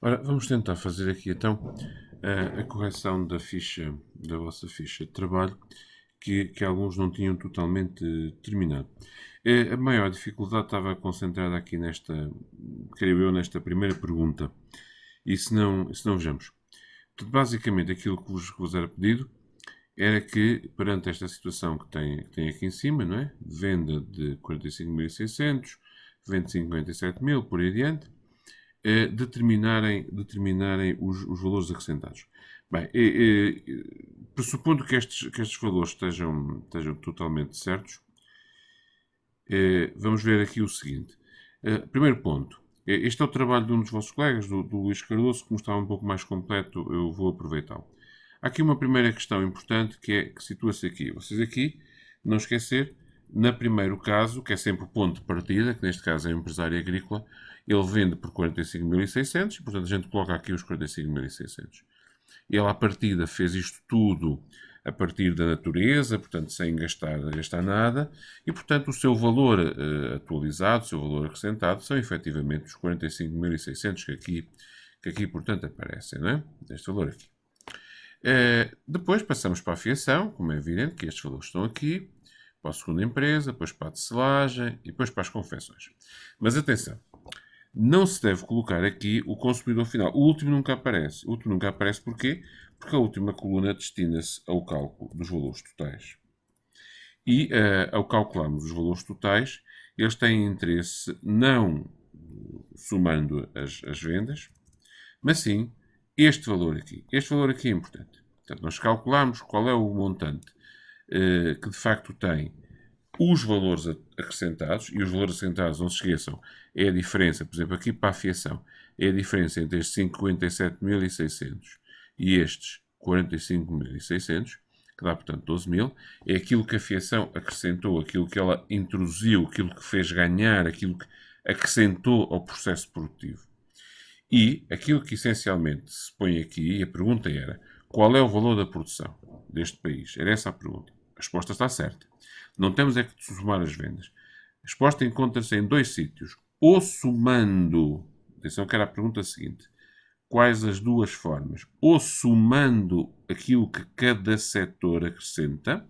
Ora, vamos tentar fazer aqui então a correção da ficha, da vossa ficha de trabalho, que alguns não tinham totalmente terminado. A maior dificuldade estava concentrada aqui nesta, creio eu, nesta primeira pergunta. E se não vejamos. Portanto, basicamente aquilo que vos era pedido era que, perante esta situação que tem aqui em cima, não é? Venda de 45.600, venda de 57.000, por aí adiante, determinarem os valores acrescentados. Bem, pressupondo que estes valores estejam totalmente certos, vamos ver aqui o seguinte. Primeiro ponto. Este é o trabalho de um dos vossos colegas, do Luís Cardoso, como está um pouco mais completo, eu vou aproveitá-lo. Há aqui uma primeira questão importante que situa-se aqui. Vocês aqui, não esquecer, no primeiro caso, que é sempre o ponto de partida, que neste caso é o empresário agrícola, ele vende por 45.600 e, portanto, a gente coloca aqui os 45.600. Ele, à partida, fez isto tudo a partir da natureza, portanto, sem gastar nada, e, portanto, o seu valor atualizado, o seu valor acrescentado, são efetivamente os 45.600 que aqui, portanto, aparecem, não é? Este valor aqui. Depois passamos para a fiação, como é evidente que estes valores estão aqui, para a segunda empresa, depois para a tecelagem e depois para as confecções. Mas atenção, não se deve colocar aqui o consumidor final. O último nunca aparece. O último nunca aparece porquê? Porque a última coluna destina-se ao cálculo dos valores totais. E, ao calcularmos os valores totais, eles têm interesse não somando as vendas, mas sim este valor aqui. Este valor aqui é importante. Portanto, nós calculamos qual é o montante que de facto tem os valores acrescentados, e os valores acrescentados, não se esqueçam, é a diferença, por exemplo, aqui para a fiação, é a diferença entre estes 57.600 e estes 45.600, que dá, portanto, 12.000, é aquilo que a fiação acrescentou, aquilo que ela introduziu, aquilo que fez ganhar, aquilo que acrescentou ao processo produtivo. E aquilo que essencialmente se põe aqui, e a pergunta era, qual é o valor da produção deste país? Era essa a pergunta. A resposta está certa. Não temos é que somar as vendas. A resposta encontra-se em dois sítios. Ou somando, atenção que era a pergunta seguinte, quais as duas formas? Ou somando aquilo que cada setor acrescenta,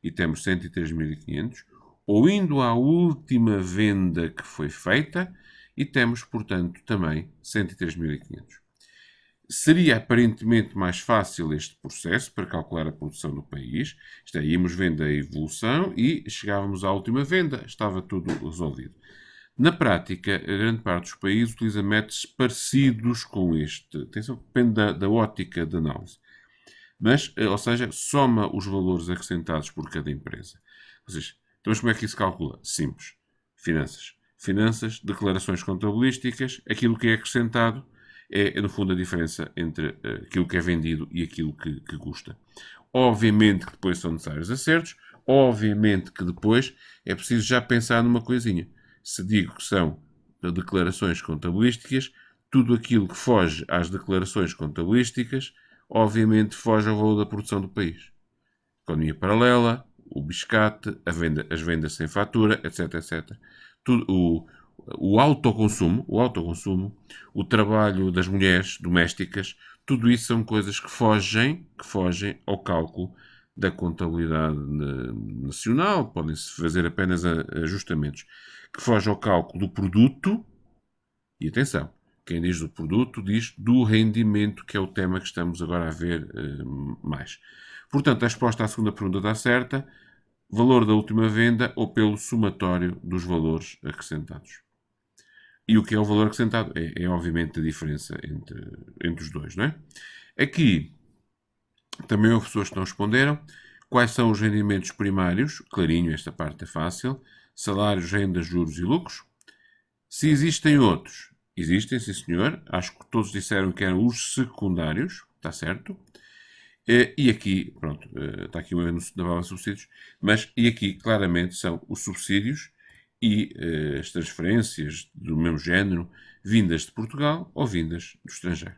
e temos 103.500, ou indo à última venda que foi feita, e temos, portanto, também 103.500. Seria aparentemente mais fácil este processo para calcular a produção do país. Isto é, íamos vendo a evolução e chegávamos à última venda. Estava tudo resolvido. Na prática, a grande parte dos países utiliza métodos parecidos com este. Atenção, depende da ótica de análise. Mas, ou seja, soma os valores acrescentados por cada empresa. Ou seja, então como é que isso se calcula? Simples. Finanças. Finanças, declarações contabilísticas, aquilo que é acrescentado é, no fundo, a diferença entre aquilo que é vendido e aquilo que custa. Obviamente que depois são necessários acertos, obviamente que depois é preciso já pensar numa coisinha. Se digo que são declarações contabilísticas, tudo aquilo que foge às declarações contabilísticas, obviamente foge ao valor da produção do país. Economia paralela, o biscate, as vendas sem fatura, etc, etc. Tudo, o autoconsumo, o trabalho das mulheres domésticas, tudo isso são coisas que fogem ao cálculo da contabilidade nacional, podem-se fazer apenas ajustamentos, que fogem ao cálculo do produto, e atenção, quem diz do produto diz do rendimento, que é o tema que estamos agora a ver mais. Portanto, a resposta à segunda pergunta está certa, valor da última venda ou pelo somatório dos valores acrescentados. E o que é o valor acrescentado? É obviamente a diferença entre os dois, não é? Aqui, também houve pessoas que não responderam. Quais são os rendimentos primários? Clarinho, esta parte é fácil. Salários, rendas, juros e lucros. Se existem outros, existem, sim senhor. Acho que todos disseram que eram os secundários, está certo. E aqui, pronto, está aqui o anúncio da válvula de subsídios, mas e aqui claramente são os subsídios e as transferências do mesmo género vindas de Portugal ou vindas do estrangeiro.